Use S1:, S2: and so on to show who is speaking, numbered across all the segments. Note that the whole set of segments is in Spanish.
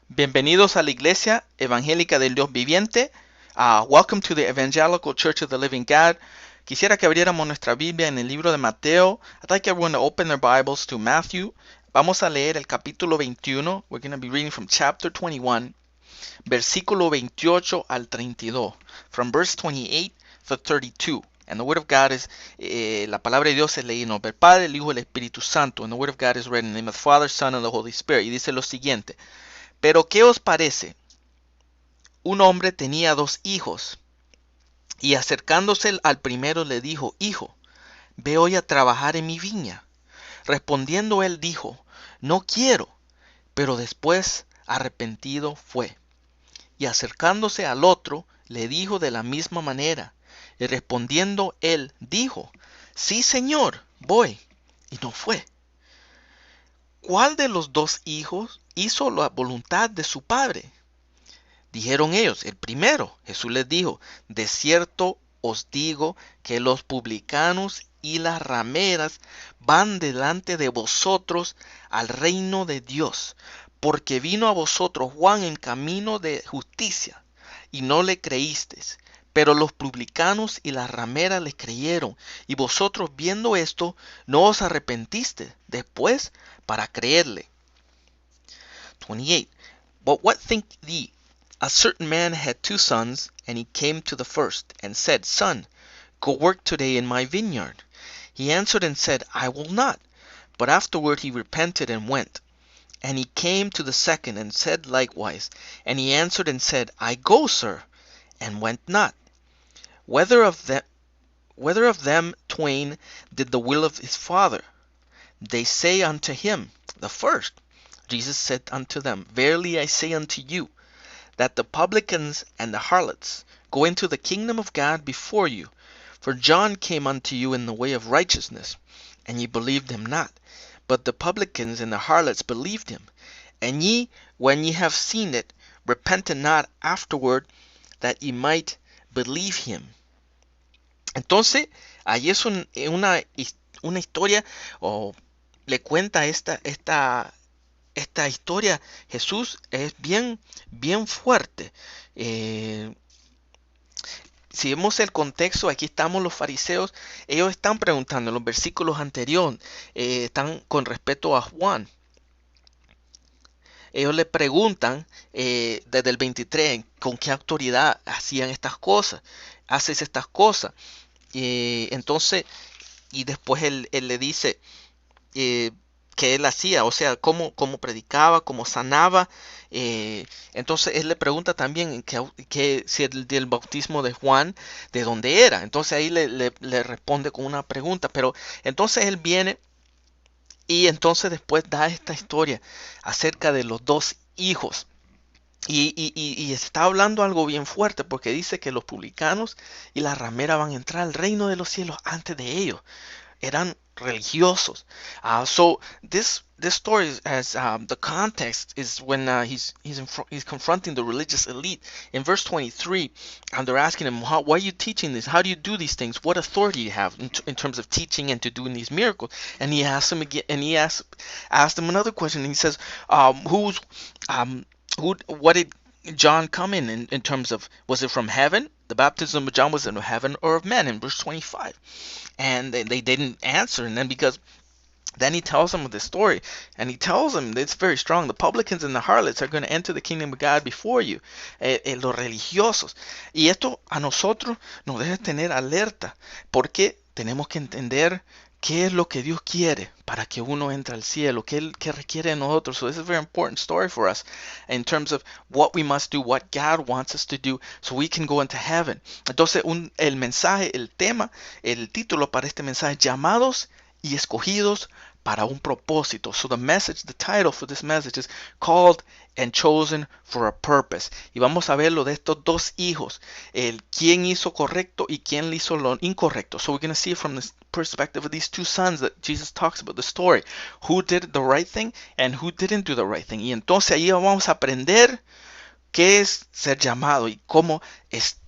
S1: Bienvenidos a la Iglesia Evangélica del Dios Viviente. Welcome to the Evangelical Church of the Living God. Quisiera que abriéramos nuestra Biblia en el libro de Mateo. I'd like everyone to open their Bibles to Matthew. Vamos a leer el capítulo 21. We're going to be reading from chapter 21, versículo 28 al 32. From verse 28 to 32. And the Word of God is, la palabra de Dios es leída en nombre del Padre, el Hijo y el Espíritu Santo. And the Word of God is read in the name of the Father, Son, and the Holy Spirit. Y dice lo siguiente. Pero ¿qué os parece? Un hombre tenía 2 hijos, y acercándose al primero le dijo: Hijo, ve hoy a trabajar en mi viña. Respondiendo él dijo: No quiero. Pero después arrepentido fue. Y acercándose al otro le dijo de la misma manera. Y respondiendo él dijo: Sí, Señor, voy. Y no fue. ¿Cuál de los 2 hijos hizo la voluntad de su padre? Dijeron ellos: el primero. Jesús les dijo: de cierto os digo que los publicanos y las rameras van delante de vosotros al reino de Dios, porque vino a vosotros Juan en camino de justicia, y no le creísteis, pero los publicanos y las rameras le creyeron, y vosotros viendo esto no os arrepentisteis después para creerle. 28. But what think ye? A certain man had 2 sons, and he came to the first, and said, Son, go work today in my vineyard. He answered and said, I will not. But afterward he repented and went. And he came to the second, and said likewise. And he answered and said, I go, sir, and went not. Whether of them twain did the will of his father? They say unto him, the first. Jesus said unto them, Verily I say unto you, that the publicans and the harlots go into the kingdom of God before you. For John came unto you in the way of righteousness, and ye believed him not. But the publicans and the harlots believed him. And ye, when ye have seen it, repented not afterward, that ye might believe him. Entonces, ahí es una historia, o le cuenta esta historia. Jesús es bien fuerte. Si vemos el contexto, aquí estamos los fariseos. Ellos están preguntando en los versículos anteriores, están con respecto a Juan. Ellos le preguntan desde el 23 con qué autoridad hacían estas cosas, haces estas cosas. Entonces, y después él le dice que él hacía, o sea, cómo predicaba, cómo sanaba. Entonces él le pregunta también que si el del bautismo de Juan, de dónde era. Entonces ahí le responde con una pregunta, pero entonces él viene y entonces después da esta historia acerca de los 2 hijos. Y está hablando algo bien fuerte, porque dice que los publicanos y la ramera van a entrar al reino de los cielos antes de ellos. Eran religiosos. So this story is, as the context is when he's confronting the religious elite in verse 23, and they're asking him, why are you teaching this? How do you do these things? What authority do you have in terms of teaching and to doing these miracles? And he asks him again, and he asked them another question. And he says, what did John come in terms of, was it from heaven? The baptism of John was in heaven or of men, in verse 25. And they didn't answer. And then he tells them the story, and he tells them, it's very strong, the publicans and the harlots are going to enter the kingdom of God before you. Los religiosos. Y esto a nosotros nos debe tener alerta, porque tenemos que entender qué es lo que Dios quiere para que uno entre al cielo, qué requiere de nosotros. So this is a very important story for us in terms of what we must do, what God wants us to do, so we can go into heaven. Entonces el mensaje, el tema, el título para este mensaje: llamados y escogidos para un propósito. So the title for this message is Called and Chosen for a Purpose. Y vamos a ver lo de estos 2 hijos, quién hizo correcto y quién hizo lo incorrecto. So we're going to see from the perspective of these 2 sons that Jesus talks about the story, who did the right thing and who didn't do the right thing. Y entonces ahí vamos a aprender qué es ser llamado y cómo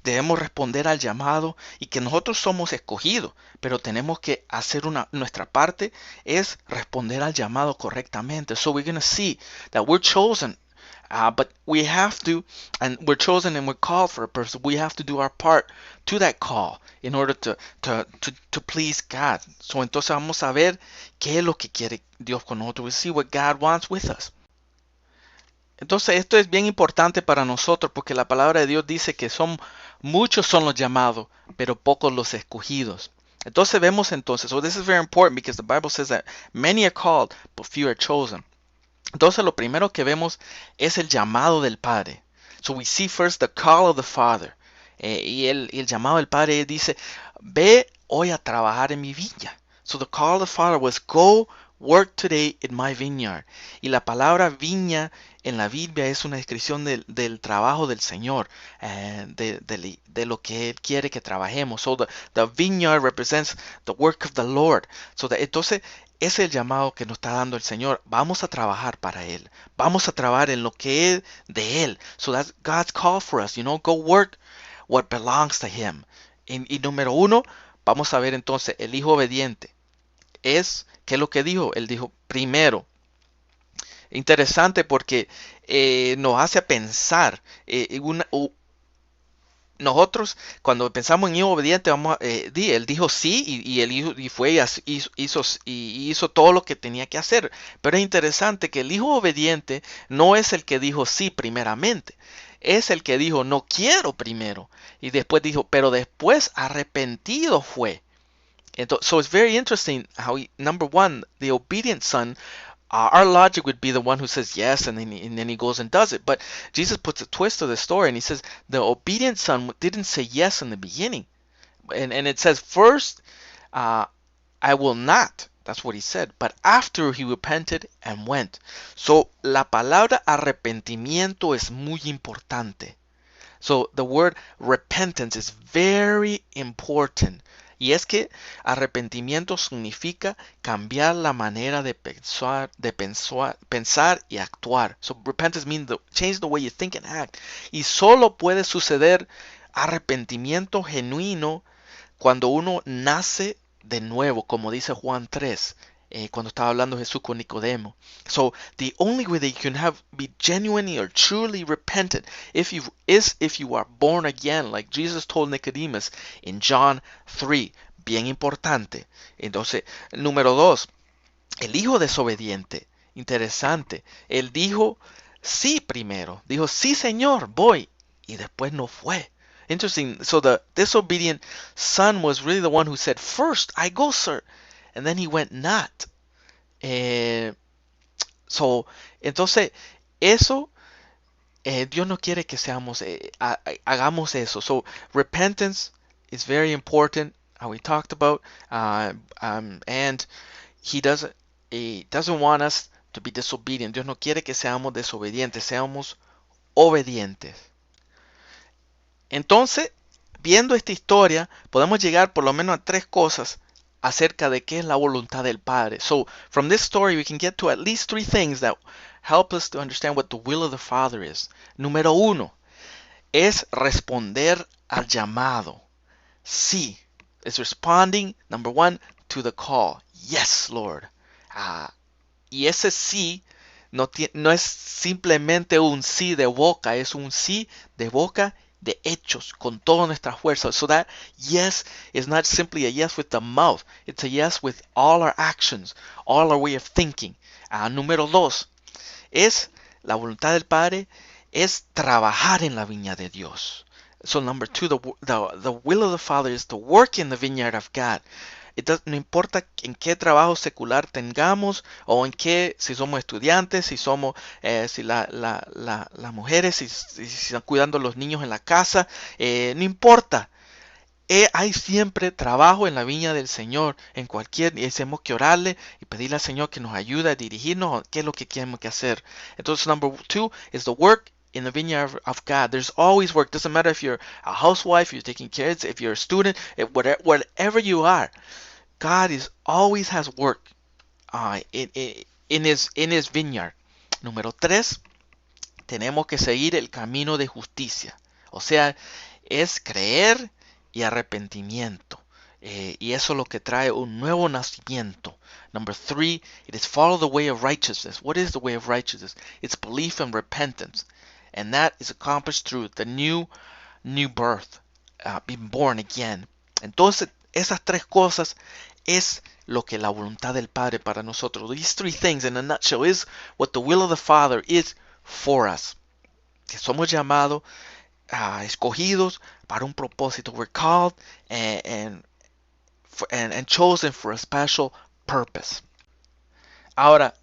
S1: debemos responder al llamado, y que nosotros somos escogidos, pero tenemos que hacer nuestra parte, es responder al llamado correctamente. So we're going to see that we're chosen But we have to, and we're chosen and we're called for a purpose. We have to do our part to that call in order to please God. So entonces vamos a ver qué es lo que quiere Dios con nosotros. We see what God wants with us. Entonces esto es bien importante para nosotros porque la palabra de Dios dice que muchos son los llamados, pero pocos los escogidos. Entonces vemos entonces, so this is very important because the Bible says that many are called, but few are chosen. Entonces lo primero que vemos es el llamado del Padre. So we see first the call of the Father. Y el llamado del Padre dice, ve hoy a trabajar en mi viña. So the call of the Father was, go work today in my vineyard. Y la palabra viña en la Biblia es una descripción del trabajo del Señor, de lo que Él quiere que trabajemos. So the vineyard represents the work of the Lord. Entonces, es el llamado que nos está dando el Señor. Vamos a trabajar para Él. Vamos a trabajar en lo que es de Él. So that's God's call for us. Go work what belongs to Him. Y número uno, vamos a ver entonces el hijo obediente. ¿Qué es lo que dijo? Él dijo primero. Interesante porque nos hace pensar. Nosotros cuando pensamos en hijo obediente, él dijo sí y el hijo fue y hizo todo lo que tenía que hacer. Pero es interesante que el hijo obediente no es el que dijo sí primeramente. Es el que dijo no quiero primero. Y después dijo, pero después arrepentido fue. So it's very interesting how number one, the obedient son, our logic would be the one who says yes and then he goes and does it. But Jesus puts a twist to the story and he says the obedient son didn't say yes in the beginning. And it says first, I will not. That's what he said. But after he repented and went. So la palabra arrepentimiento es muy importante. So the word repentance is very important. Y es que arrepentimiento significa cambiar la manera de pensar y actuar. So repentance means change the way you think and act. Y solo puede suceder arrepentimiento genuino cuando uno nace de nuevo, como dice Juan 3, cuando estaba hablando Jesús con Nicodemo. So the only way that you can be genuinely or truly repentant is if you are born again, like Jesus told Nicodemus in John 3. Bien importante. Entonces, número 2, el hijo desobediente. Interesante. Él dijo sí primero. Dijo sí, Señor, voy. Y después no fue. Interesting. So the disobedient son was really the one who said, first, I go, sir. And then he went not. Entonces, eso, Dios no quiere que hagamos eso. So, repentance is very important, how we talked about, and he doesn't want us to be disobedient. Dios no quiere que seamos desobedientes, seamos obedientes. Entonces, viendo esta historia, podemos llegar por lo menos a 3 cosas acerca de qué es la voluntad del Padre. So, from this story, we can get to at least 3 things that help us to understand what the will of the Father is. Número 1 es responder al llamado. Sí, it's responding, number 1, to the call. Yes, Lord. Y ese sí no es simplemente un sí de boca, es un sí de boca de hechos, con toda nuestra fuerza. So that yes is not simply a yes with the mouth, it's a yes with all our actions, all our way of thinking. Número 2, es la voluntad del Padre, es trabajar en la viña de Dios. So number 2, the will of the Father is to work in the vineyard of God. No importa en qué trabajo secular tengamos o en qué, si somos estudiantes, si somos, si las mujeres, si están cuidando a los niños en la casa, no importa. Hay siempre trabajo en la viña del Señor, y tenemos que orarle y pedirle al Señor que nos ayude a dirigirnos, qué es lo que tenemos que hacer. Entonces, number 2 is the work in the vineyard of God. There's always work. Doesn't matter if you're a housewife, you're taking kids, if you're a student, whatever you are. God always has work in his vineyard. Número 3, tenemos que seguir el camino de justicia. O sea, es creer y arrepentimiento. Y eso es lo que trae un nuevo nacimiento. Number 3, it is follow the way of righteousness. What is the way of righteousness? It's belief and repentance. And that is accomplished through the new birth, being born again. Entonces, esas tres cosas es lo que la voluntad del Padre para nosotros. These three things in a nutshell is what the will of the Father is for us. Que somos llamados, escogidos para un propósito. We're called and chosen for a special purpose. Ahora,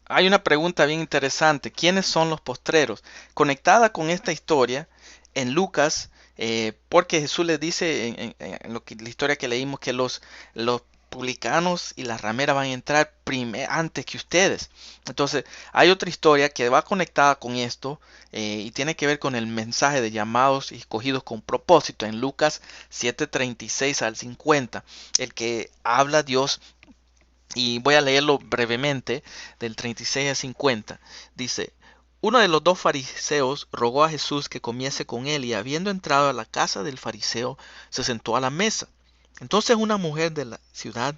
S1: hay una pregunta bien interesante. ¿Quiénes son los postreros? Conectada con esta historia, en Lucas, porque Jesús les dice en la historia que leímos que los publicanos y las rameras van a entrar antes que ustedes. Entonces, hay otra historia que va conectada con esto y tiene que ver con el mensaje de llamados y escogidos con propósito en Lucas 7:36 al 50, el que habla Dios. Y voy a leerlo brevemente, del 36 al 50. Dice: uno de los dos fariseos rogó a Jesús que comiese con él, y habiendo entrado a la casa del fariseo, se sentó a la mesa. Entonces una mujer de la ciudad,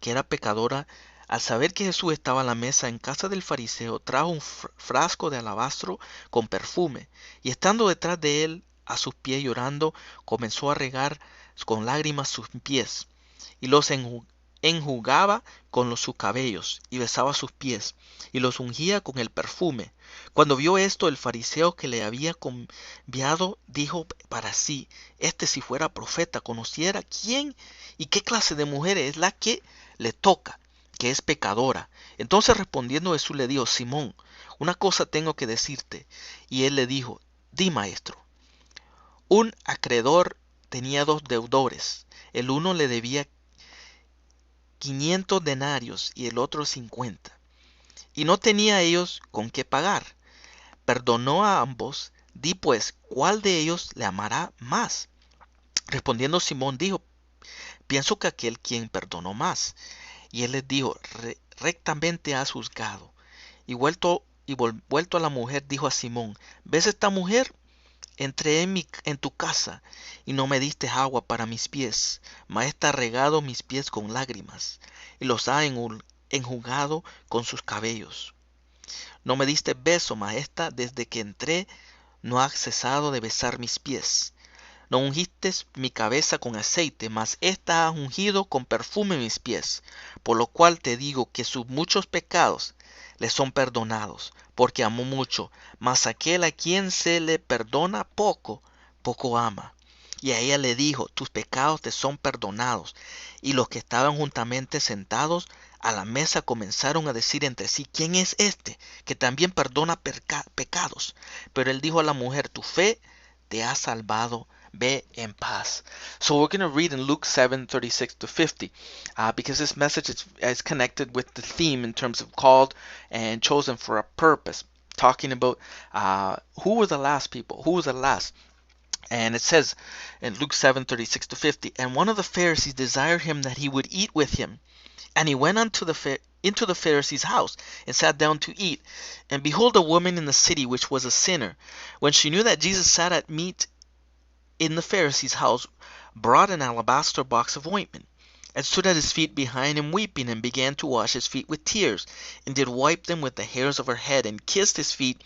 S1: que era pecadora, al saber que Jesús estaba a la mesa en casa del fariseo, trajo un frasco de alabastro con perfume, y estando detrás de él, a sus pies llorando, comenzó a regar con lágrimas sus pies, y los enjugaba con sus cabellos, y besaba sus pies, y los ungía con el perfume. Cuando vio esto, el fariseo que le había conviado dijo para sí: si fuera profeta, conociera quién y qué clase de mujer es la que le toca, que es pecadora. Entonces respondiendo Jesús le dijo: Simón, una cosa tengo que decirte. Y él le dijo: di, maestro. Un acreedor tenía dos deudores. El uno le debía 500 denarios y el otro 50. Y no tenía ellos con qué pagar. Perdonó a ambos. Di pues, ¿cuál de ellos le amará más? Respondiendo Simón dijo: pienso que aquel quien perdonó más. Y él les dijo: rectamente has juzgado. Y vuelto a la mujer, dijo a Simón: ¿ves esta mujer? Entré en tu casa, y no me diste agua para mis pies, mas ésta ha regado mis pies con lágrimas, y los ha enjugado con sus cabellos. No me diste beso, mas ésta desde que entré no ha cesado de besar mis pies. No ungiste mi cabeza con aceite, mas ésta ha ungido con perfume mis pies. Por lo cual te digo que sus muchos pecados le son perdonados, porque amó mucho. Mas aquel a quien se le perdona poco, poco ama. Y a ella le dijo: tus pecados te son perdonados. Y los que estaban juntamente sentados a la mesa comenzaron a decir entre sí: ¿quién es este que también perdona pecados? Pero él dijo a la mujer: tu fe te ha salvado. Ve en paz. So we're going to read in Luke 7:36 to 50, because this message is connected with the theme in terms of called and chosen for a purpose, talking about who were the last people, who was the last. And it says in Luke 7:36 to 50, and one of the Pharisees desired him that he would eat with him. And he went into the Pharisee's house, and sat down to eat. And behold, a woman in the city, which was a sinner, when she knew that Jesus sat at meat in the Pharisee's house, brought an alabaster box of ointment, and stood at his feet behind him weeping, and began to wash his feet with tears, and did wipe them with the hairs of her head, and kissed his feet,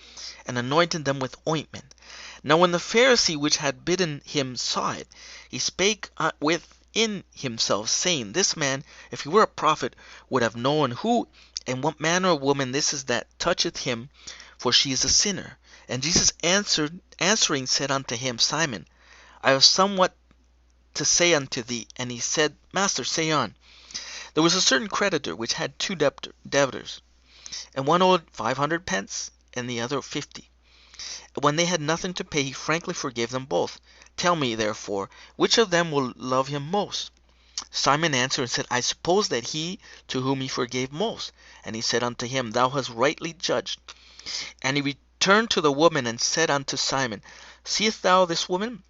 S1: and anointed them with ointment. Now when the Pharisee which had bidden him saw it, he spake within himself, saying, this man, if he were a prophet, would have known who and what manner of woman this is that toucheth him, for she is a sinner. And Jesus answering said unto him, Simon, I have somewhat to say unto thee. And he said, Master, say on. There was a certain creditor which had two debtors, and one owed 500 pence, and the other 50. And when they had nothing to pay, he frankly forgave them both. Tell me, therefore, which of them will love him most? Simon answered and said, I suppose that he to whom he forgave most. And he said unto him, Thou hast rightly judged. And he returned to the woman, and said unto Simon, Seest thou this woman?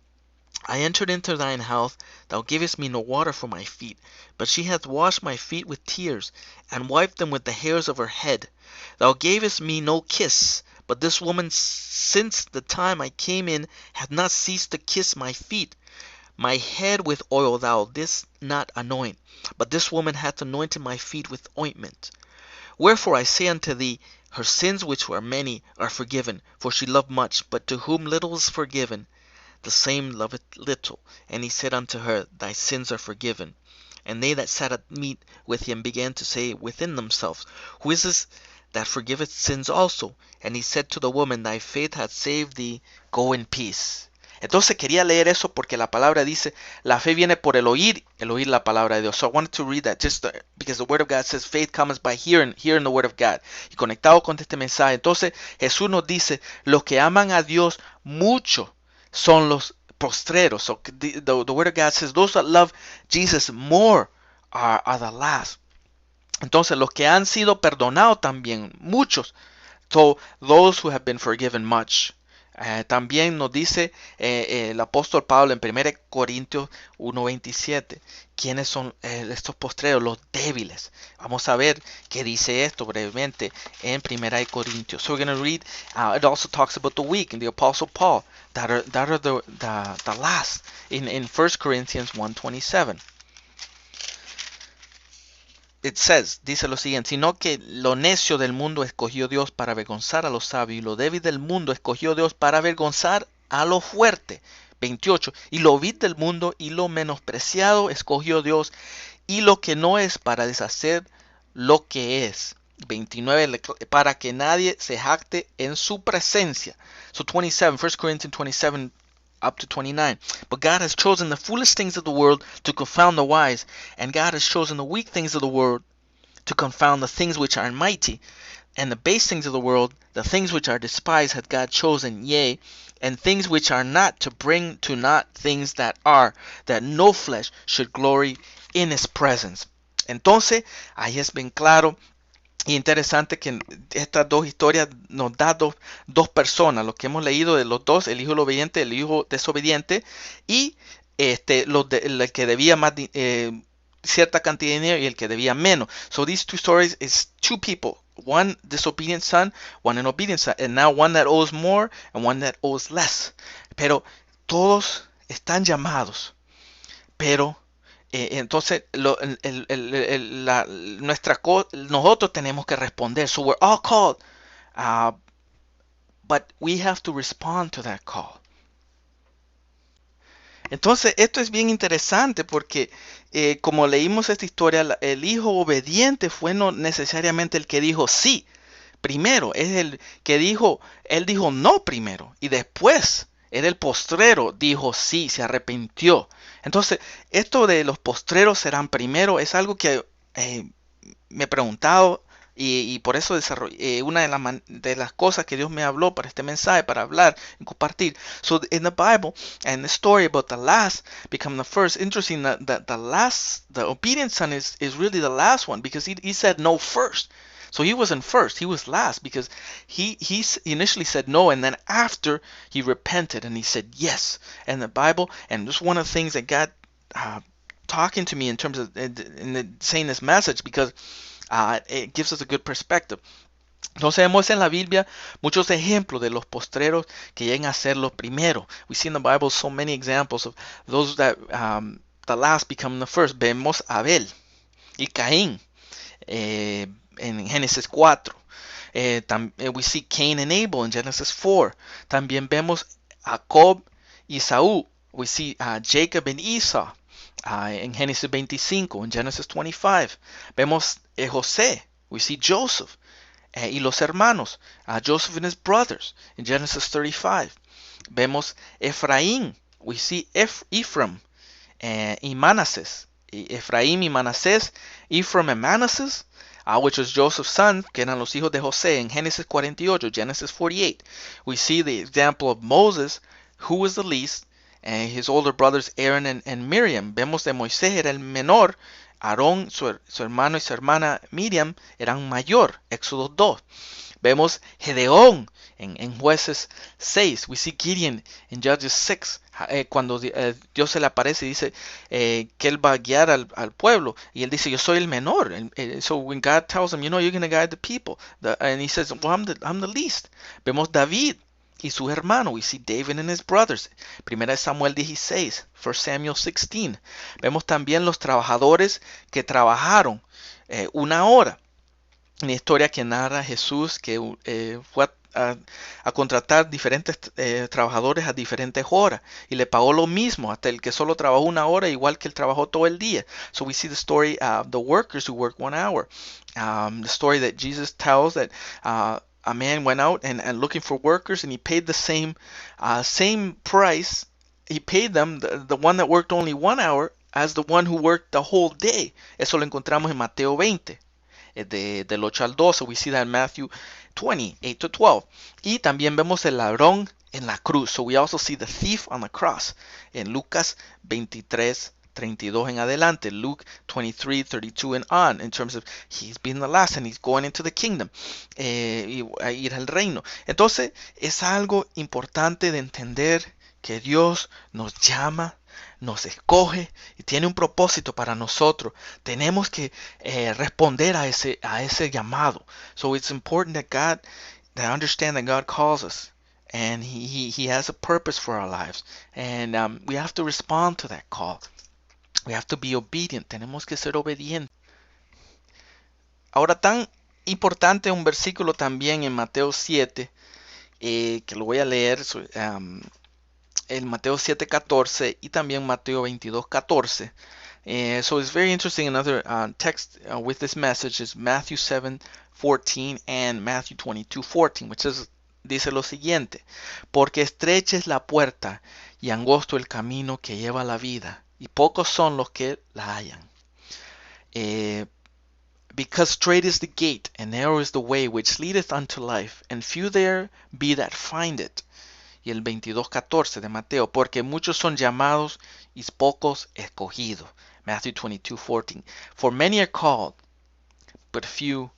S1: I entered into thine house, thou gavest me no water for my feet, but she hath washed my feet with tears, and wiped them with the hairs of her head. Thou gavest me no kiss, but this woman since the time I came in hath not ceased to kiss my feet.
S2: My head with oil thou didst not anoint, but this woman hath anointed my feet with ointment. Wherefore I say unto thee, her sins which were many are forgiven, for she loved much. But to whom little is forgiven, the same loveth little. And he said unto her, Thy sins are forgiven. And they that sat at meat with him began to say within themselves, Who is this that forgiveth sins also? And he said to the woman, Thy faith hath saved thee, go in peace.
S1: Entonces quería leer eso porque la palabra dice, la fe viene por el oír la palabra de Dios. So I wanted to read that just because the word of God says faith comes by hearing the word of God. Y conectado con este mensaje, entonces Jesús nos dice, los que aman a Dios mucho son los postreros. So the word of God says, those that love Jesus more are the last. Entonces los que han sido perdonados también, muchos. So those who have been forgiven much. También nos dice el apóstol Pablo en 1 Corintios 1:27, ¿quiénes son estos postreros? Los débiles. Vamos a ver qué dice esto brevemente en 1 Corintios. So we're going to read, it also talks about the weak and the apostle Paul, that are the last in 1 Corinthians 1:27. It says, dice lo siguiente, sino que lo necio del mundo escogió Dios para avergonzar a los sabios, y lo débil del mundo escogió Dios para avergonzar a lo fuerte. 28, y lo vil del mundo y lo menospreciado escogió Dios, y lo que no es para deshacer lo que es. 29, para que nadie se jacte en su presencia. So 27, 1 Corinthians 27, up to 29. But God has chosen the foolish things of the world to confound the wise, and God has chosen the weak things of the world to confound the things which are mighty, and the base things of the world, the things which are despised hath God chosen, yea, and things which are not, to bring to naught things that are, that no flesh should glory in his presence. Entonces, ahí es bien claro y interesante que estas dos historias nos da dos personas, lo que hemos leído de los dos, el hijo obediente, el hijo desobediente, y el que debía más cierta cantidad de dinero y el que debía menos. So these two stories is two people, one disobedient son, one an obedient son, and now one that owes more and one that owes less. Pero todos están llamados, pero entonces nosotros tenemos que responder. So we're all called, but we have to respond to that call. Entonces esto es bien interesante porque como leímos esta historia, el hijo obediente fue no necesariamente el que dijo sí primero, es el que él dijo no primero y después era el postrero, dijo sí, se arrepintió. Entonces, esto de los postreros serán primero es algo que me he preguntado y por eso desarrollé una de las cosas que Dios me habló para este mensaje, para hablar y compartir. So in the Bible, and the story about the last become the first, interesting that the obedient son is really the last one, because he said no first. So he wasn't first, he was last, because he initially said no, and then after he repented and he said yes. And the Bible, and just one of the things that God talking to me in terms of saying this message, because it gives us a good perspective. Entonces vemos en la Biblia muchos ejemplos de los postreros que llegan a ser los primeros. We see in the Bible so many examples of those that the last become the first. Vemos a Abel y Caín. En Génesis 4. We see Cain and Abel in Genesis 4. También vemos a Jacob y Saúl. We see Jacob and Esau en Génesis 25, en Genesis 25. Vemos José. We see Joseph y los hermanos. Joseph and his brothers in Genesis 35. Vemos Efraín. We see Ephraim y Manasés. Efraín y Manasés. Ephraim and Manasés. Which was Joseph's son, que eran los hijos de José, en Génesis 48, Genesis 48. We see the example of Moses, who was the least, and his older brothers Aaron and Miriam. Vemos de Moisés era el menor, Aarón, su hermano y su hermana Miriam eran mayor, Éxodo 2. Vemos Gedeón en Jueces 6. We see Gideon in Judges 6. Cuando Dios se le aparece y dice que él va a guiar al pueblo. Y él dice, yo soy el menor. So when God tells him, you're going to guide the people. And he says, well, I'm the least. Vemos David y sus hermanos. We see David and his brothers. Primera de Samuel 16, 1 Samuel 16. Vemos también los trabajadores que trabajaron una hora. Una historia que narra Jesús que fue a contratar diferentes trabajadores a diferentes horas y le pagó lo mismo hasta el que solo trabajó una hora, igual que él trabajó todo el día. So we see the story of the workers who worked 1 hour. The story that Jesus tells that a man went out and looking for workers, and he paid the same price. He paid them the one that worked only 1 hour as the one who worked the whole day. Eso lo encontramos en Mateo 20. Del 8 al 12. We see that in Matthew 20, 8 to 12. Y también vemos el ladrón en la cruz. So we also see the thief on the cross. En Lucas 23, 32 en adelante. Luke 23, 32 and on. In terms of he's been the last and he's going into the kingdom. A ir al reino. Entonces es algo importante de entender que Dios nos llama, nos escoge y tiene un propósito para nosotros. Tenemos que responder a ese llamado. So it's important that understand that God calls us and he has a purpose for our lives, and we have to respond to that call. We have to be obedient. Tenemos que ser obedientes. Ahora, tan importante un versículo también en Mateo 7, que lo voy a leer. En Mateo 7:14 y también Mateo 22:14. So it's very interesting. Another text with this message is Matthew 7:14 and Matthew 22:14, which dice lo siguiente: porque estrecha es la puerta y angosto el camino que lleva a la vida, y pocos son los que la hallan. Because straight is the gate and narrow is the way which leadeth unto life, and few there be that find it. Y el 22:14 de Mateo, porque muchos son llamados y pocos escogidos. Matthew 22:14. For many are called, but few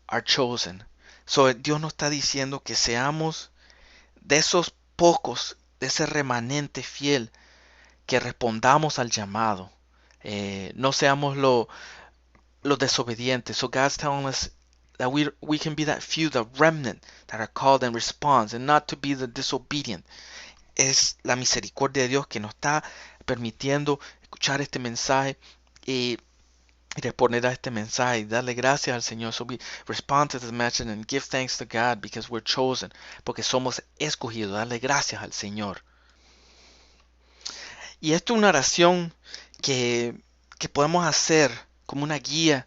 S1: are chosen. So Dios nos está diciendo que seamos de esos pocos, de ese remanente fiel, que respondamos al llamado. No seamos los desobedientes. So God's telling us that we can be that few, the remnant that are called and responds, and not to be the disobedient. Es la misericordia de Dios que nos está permitiendo escuchar este mensaje y responder a este mensaje y darle gracias al Señor. So we respond to this message and give thanks to God because we're chosen, porque somos escogidos. Darle gracias al Señor. Y esto es una oración que podemos hacer como una guía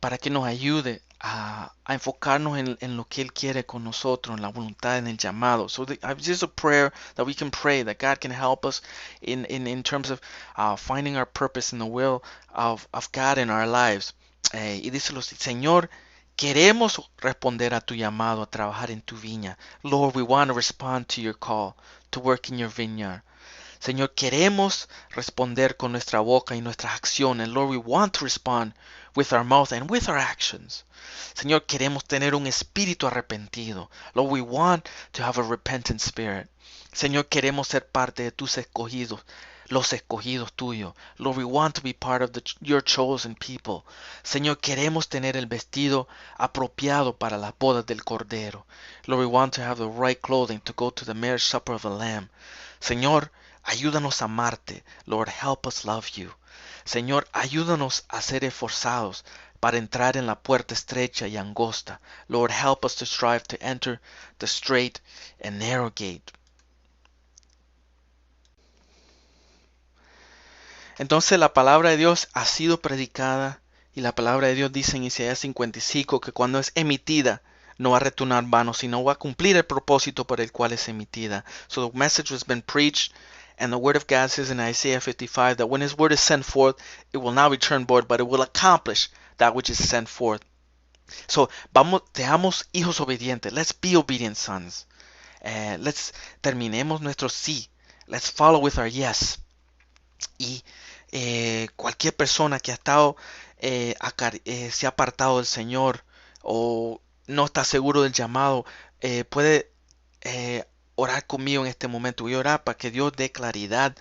S1: para que nos ayude a enfocarnos en lo que Él quiere con nosotros, en la voluntad, en el llamado. So this is a prayer that we can pray, that God can help us in terms of finding our purpose in the will of God in our lives. Y dice, Señor, queremos responder a tu llamado, a trabajar en tu viña. Lord, we want to respond to your call, to work in your vineyard. Señor, queremos responder con nuestra boca y nuestras acciones. Lord, we want to respond with our mouth and with our actions. Señor, queremos tener un espíritu arrepentido. Lord, we want to have a repentant spirit. Señor, queremos ser parte de tus escogidos, los escogidos tuyos. Lord, we want to be part of your chosen people. Señor, queremos tener el vestido apropiado para las bodas del Cordero. Lord, we want to have the right clothing to go to the marriage supper of the Lamb. Señor, ayúdanos a amarte. Lord, help us love you. Señor, ayúdanos a ser esforzados para entrar en la puerta estrecha y angosta. Lord, help us to strive to enter the straight and narrow gate. Entonces la palabra de Dios ha sido predicada y la palabra de Dios dice en Isaías 55 que cuando es emitida no va a retornar vano, sino va a cumplir el propósito por el cual es emitida. So the message has been preached. And the word of God says in Isaiah 55 that when his word is sent forth, it will not return void, but it will accomplish that which is sent forth. So, seamos hijos obedientes. Let's be obedient sons. Terminemos nuestro sí. Let's follow with our yes. Y cualquier persona que ha estado, se ha apartado del Señor o no está seguro del llamado, puede orar conmigo en este momento. Voy a orar para que Dios dé claridad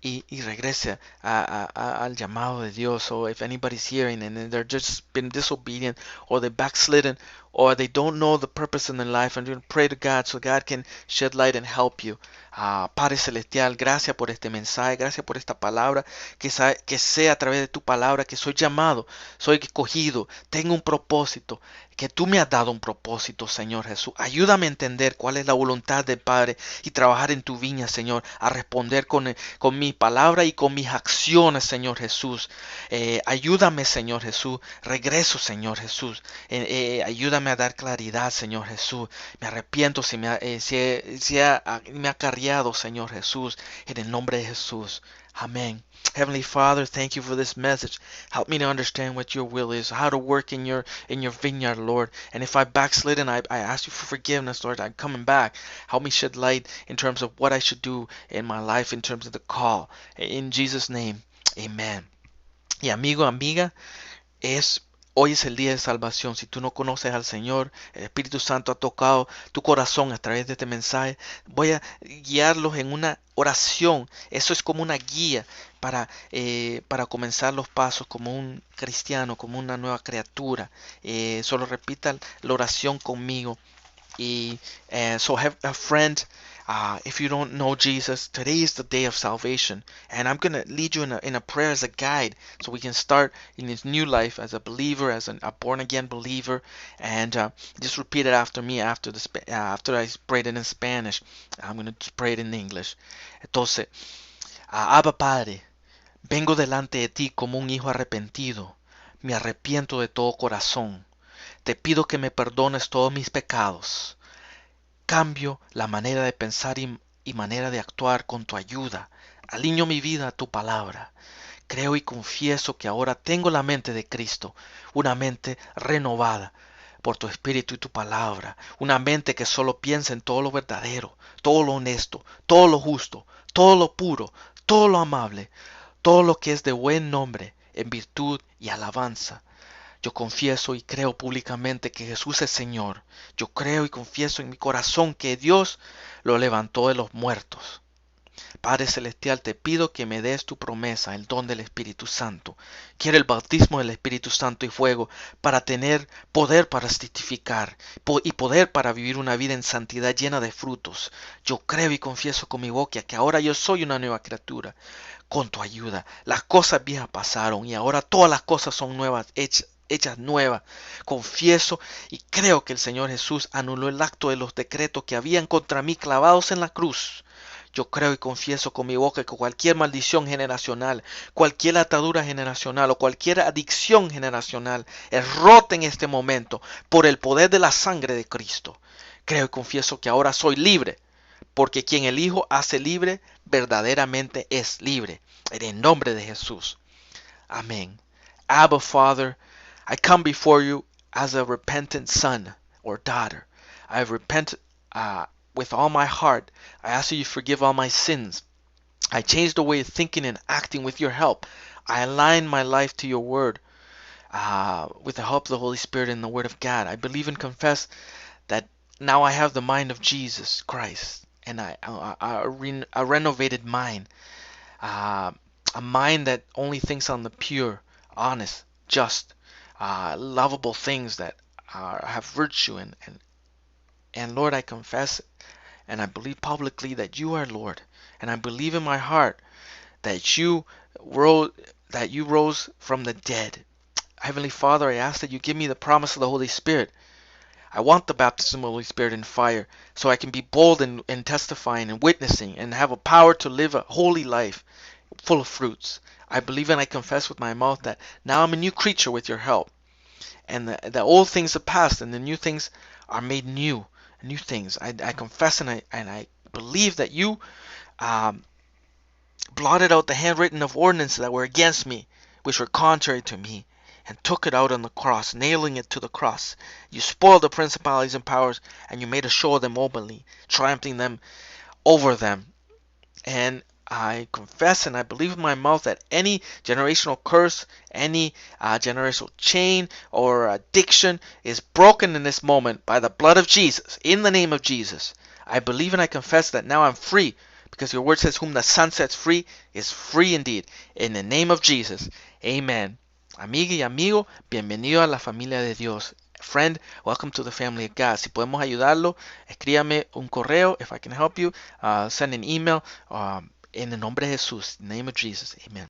S1: y regrese al llamado de Dios. So if anybody's hearing and they're just been disobedient or they backslidden or they don't know the purpose in their life, and you pray to God so God can shed light and help you. Padre Celestial, gracias por este mensaje, gracias por esta palabra, que sea a través de tu palabra que soy llamado, soy escogido, tengo un propósito, que tú me has dado un propósito, Señor Jesús. Ayúdame a entender cuál es la voluntad del Padre y trabajar en tu viña, Señor, a responder con mi palabra y con mis acciones, Señor Jesús. Ayúdame, Señor Jesús. Regreso, Señor Jesús. Ayúdame a dar claridad, Señor Jesús. Me arrepiento si me ha carriado, Señor Jesús, en el nombre de Jesús. Amén. Heavenly Father, thank you for this message. Help me to understand what your will is, how to work in your vineyard, Lord. And if I backslidden, I ask you for forgiveness, Lord. I'm coming back. Help me shed light in terms of what I should do in my life, in terms of the call. In Jesus' name, amen. Y amigo, amiga, hoy es el día de salvación. Si tú no conoces al Señor, el Espíritu Santo ha tocado tu corazón a través de este mensaje. Voy a guiarlos en una oración. Eso es como una guía para comenzar los pasos como un cristiano, como una nueva criatura. Solo repita la oración conmigo. So have a friend. If you don't know Jesus, today is the day of salvation, and I'm going to lead you in a prayer as a guide, so we can start in this new life as a believer, as a born-again believer, and just repeat it after me after I prayed it in Spanish. I'm going to pray it in English. Entonces, Abba Padre, vengo delante de ti como un hijo arrepentido. Me arrepiento de todo corazón. Te pido que me perdones todos mis pecados. Cambio la manera de pensar y manera de actuar con tu ayuda. Alineo mi vida a tu palabra. Creo y confieso que ahora tengo la mente de Cristo, una mente renovada por tu espíritu y tu palabra, una mente que solo piensa en todo lo verdadero, todo lo honesto, todo lo justo, todo lo puro, todo lo amable, todo lo que es de buen nombre, en virtud y alabanza. Yo confieso y creo públicamente que Jesús es Señor. Yo creo y confieso en mi corazón que Dios lo levantó de los muertos. Padre Celestial, te pido que me des tu promesa, el don del Espíritu Santo. Quiero el bautismo del Espíritu Santo y fuego para tener poder para testificar y poder para vivir una vida en santidad llena de frutos. Yo creo y confieso con mi boca que ahora yo soy una nueva criatura. Con tu ayuda, las cosas viejas pasaron y ahora todas las cosas son nuevas, hechas nuevas. Confieso y creo que el Señor Jesús anuló el acto de los decretos que habían contra mí clavados en la cruz. Yo creo y confieso con mi boca que cualquier maldición generacional, cualquier atadura generacional o cualquier adicción generacional es rota en este momento por el poder de la sangre de Cristo. Creo y confieso que ahora soy libre, porque quien el Hijo hace libre, verdaderamente es libre. En el nombre de Jesús. Amén. Abba, Father, I come before you as a repentant son or daughter. I have repented with all my heart. I ask you to forgive all my sins. I changed the way of thinking and acting with your help. I align my life to your word with the help of the Holy Spirit and the word of God. I believe and confess that now I have the mind of Jesus Christ and a renovated mind. A mind that only thinks on the pure, honest, just, lovable things that have virtue and Lord, I confess and I believe publicly that you are Lord, and I believe in my heart that you rose from the dead. Heavenly Father, I ask that you give me the promise of the Holy Spirit. I want the baptism of the Holy Spirit in fire so I can be bold in testifying and witnessing and have a power to live a holy life full of fruits. I believe and I confess with my mouth that now I'm a new creature with your help. And the old things have passed and the new things are made new. New things. I confess and I believe that you blotted out the handwritten of ordinances that were against me, which were contrary to me, and took it out on the cross, nailing it to the cross. You spoiled the principalities and powers, and you made a show of them openly, triumphing them over them. And I confess and I believe in my mouth that any generational curse, any generational chain or addiction is broken in this moment by the blood of Jesus, in the name of Jesus. I believe and I confess that now I'm free because your word says, whom the Son sets free is free indeed. In the name of Jesus, amen. Amiga y amigo, bienvenido a la familia de Dios. Friend, welcome to the family of God. Si podemos ayudarlo, escríbame un correo. If I can help you, send an email. En el nombre de Jesús, in the name of Jesus, amen.